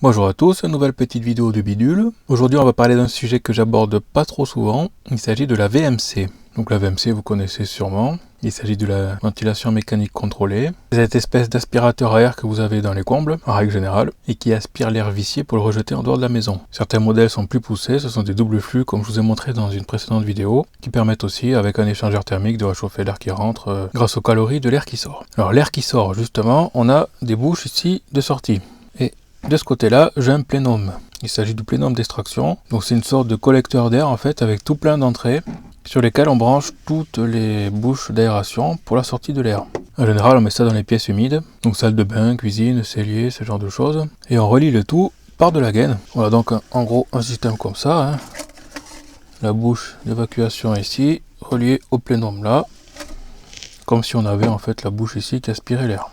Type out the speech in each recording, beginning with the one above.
Bonjour à tous, une nouvelle petite vidéo de Bidule. Aujourd'hui on va parler d'un sujet que j'aborde pas trop souvent, il s'agit de la VMC. Donc la VMC vous connaissez sûrement, il s'agit de la ventilation mécanique contrôlée. C'est cette espèce d'aspirateur à air que vous avez dans les combles, en règle générale, et qui aspire l'air vicié pour le rejeter en dehors de la maison. Certains modèles sont plus poussés, ce sont des doubles flux comme je vous ai montré dans une précédente vidéo, qui permettent aussi avec un échangeur thermique de réchauffer l'air qui rentre grâce aux calories de l'air qui sort. Alors l'air qui sort justement, on a des bouches ici de sortie. Et de ce côté-là, j'ai un plénome. Il s'agit du plénome d'extraction. Donc c'est une sorte de collecteur d'air en fait avec tout plein d'entrées sur lesquelles on branche toutes les bouches d'aération pour la sortie de l'air. En général, on met ça dans les pièces humides, donc salle de bain, cuisine, cellier, ce genre de choses. Et on relie le tout par de la gaine. Voilà donc en gros un système comme ça. La bouche d'évacuation ici, reliée au plénome là. Comme si on avait en fait la bouche ici qui aspirait l'air.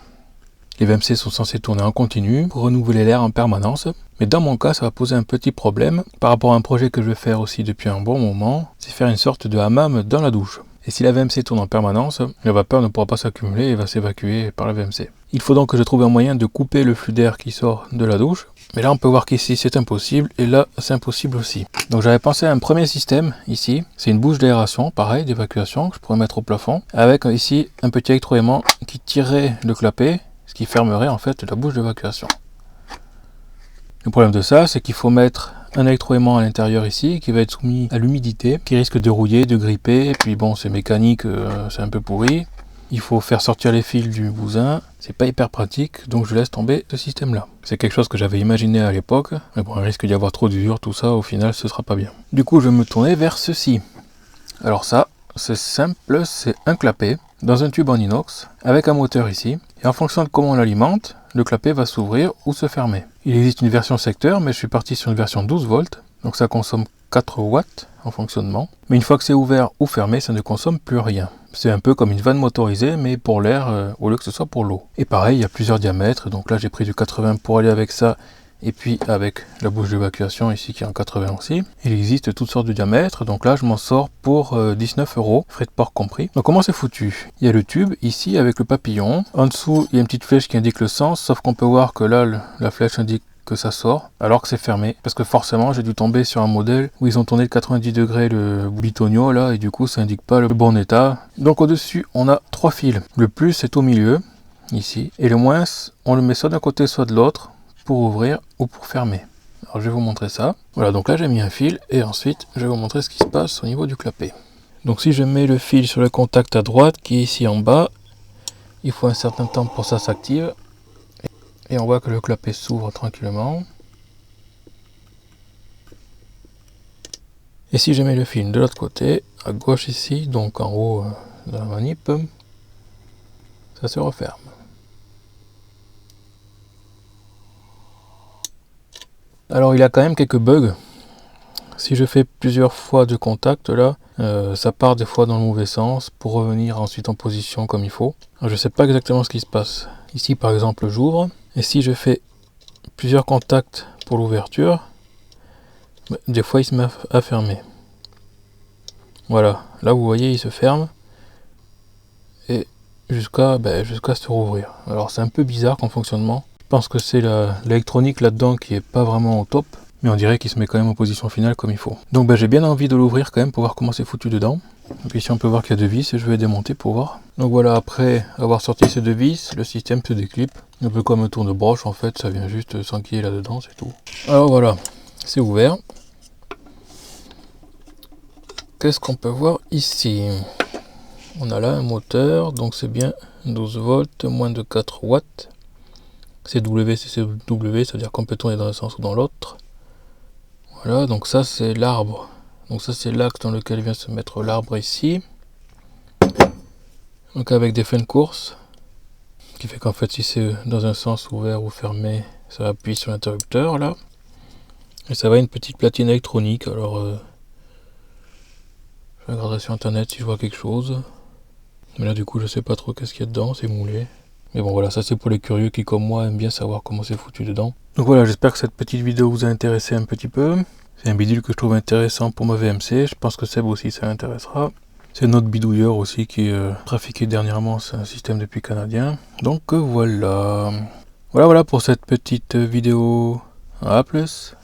Les VMC sont censés tourner en continu pour renouveler l'air en permanence, mais dans mon cas ça va poser un petit problème par rapport à un projet que je vais faire aussi depuis un bon moment, c'est faire une sorte de hammam dans la douche. Et si la VMC tourne en permanence, la vapeur ne pourra pas s'accumuler et va s'évacuer par la VMC. Il faut donc que je trouve un moyen de couper le flux d'air qui sort de la douche, mais là on peut voir qu'ici c'est impossible et là c'est impossible aussi. Donc j'avais pensé à un premier système ici, c'est une bouche d'aération, pareil, d'évacuation que je pourrais mettre au plafond, avec ici un petit électroaimant qui tirerait le clapet, ce qui fermerait en fait la bouche d'évacuation. Le problème de ça, c'est qu'il faut mettre un électroaimant à l'intérieur ici, qui va être soumis à l'humidité, qui risque de rouiller, de gripper, et puis bon, c'est mécanique, c'est un peu pourri. Il faut faire sortir les fils du bousin, c'est pas hyper pratique, donc je laisse tomber ce système-là. C'est quelque chose que j'avais imaginé à l'époque, mais bon, il risque d'y avoir trop d'usure, tout ça, au final, ce sera pas bien. Du coup, je vais me tourner vers ceci. Alors ça, c'est simple, c'est un clapet dans un tube en inox avec un moteur ici et en fonction de comment on l'alimente, le clapet va s'ouvrir ou se fermer. Il existe une version secteur mais je suis parti sur une version 12 volts donc ça consomme 4 watts en fonctionnement mais une fois que c'est ouvert ou fermé ça ne consomme plus rien. C'est un peu comme une vanne motorisée mais pour l'air au lieu que ce soit pour l'eau. Et pareil il y a plusieurs diamètres donc là j'ai pris du 80 pour aller avec ça. Et puis avec la bouche d'évacuation ici qui est en 80 aussi. Il existe toutes sortes de diamètres, donc là je m'en sors pour 19 €, frais de port compris. Donc comment c'est foutu? Il y a le tube ici avec le papillon. En dessous il y a une petite flèche qui indique le sens, sauf qu'on peut voir que là la flèche indique que ça sort, alors que c'est fermé. Parce que forcément j'ai dû tomber sur un modèle où ils ont tourné de 90 degrés le bitonio là, et du coup ça indique pas le bon état. Donc au dessus on a 3 fils. Le plus est au milieu, ici, et le moins on le met soit d'un côté soit de l'autre, pour ouvrir ou pour fermer. Alors je vais vous montrer ça. Voilà, donc là j'ai mis un fil et ensuite je vais vous montrer ce qui se passe au niveau du clapet. Donc si je mets le fil sur le contact à droite qui est ici en bas, il faut un certain temps pour ça s'active et on voit que le clapet s'ouvre tranquillement. Et si je mets le fil de l'autre côté, à gauche ici, donc en haut de la manip, ça se referme. Alors il a quand même quelques bugs. Si je fais plusieurs fois de contact là, ça part des fois dans le mauvais sens pour revenir ensuite en position comme il faut. Alors, je ne sais pas exactement ce qui se passe. Ici par exemple j'ouvre et si je fais plusieurs contacts pour l'ouverture, des fois il se met à fermer. Voilà, là vous voyez il se ferme et jusqu'à se rouvrir. Alors c'est un peu bizarre comme fonctionnement. Je pense que c'est l'électronique là-dedans qui est pas vraiment au top, mais on dirait qu'il se met quand même en position finale comme il faut. Donc j'ai bien envie de l'ouvrir quand même pour voir comment c'est foutu dedans. Donc ici on peut voir qu'il y a deux vis et je vais démonter pour voir. Donc voilà, après avoir sorti ces deux vis, le système se déclipe. Un peu comme un tourne-broche en fait, ça vient juste s'enquiller là-dedans, c'est tout. Alors voilà, c'est ouvert. Qu'est-ce qu'on peut voir ici? On a là un moteur, donc c'est bien 12 volts, moins de 4 watts. CW, c'est CW, c'est-à-dire qu'on peut tourner dans un sens ou dans l'autre. Voilà, donc ça c'est l'arbre. Donc ça c'est l'axe dans lequel vient se mettre l'arbre ici. Donc avec des fins de course. Ce qui fait qu'en fait si c'est dans un sens ouvert ou fermé, ça appuie sur l'interrupteur là. Et ça va une petite platine électronique. Alors je regarderai sur internet si je vois quelque chose. Mais là du coup je sais pas trop qu'est-ce qu'il y a dedans, c'est moulé. Mais bon voilà, ça c'est pour les curieux qui comme moi aiment bien savoir comment c'est foutu dedans. Donc voilà, j'espère que cette petite vidéo vous a intéressé un petit peu. C'est un bidule que je trouve intéressant pour ma VMC, je pense que Seb aussi ça l'intéressera. C'est notre bidouilleur aussi qui est trafiqué dernièrement, c'est un système de puits canadien. Donc voilà. Voilà pour cette petite vidéo À plus.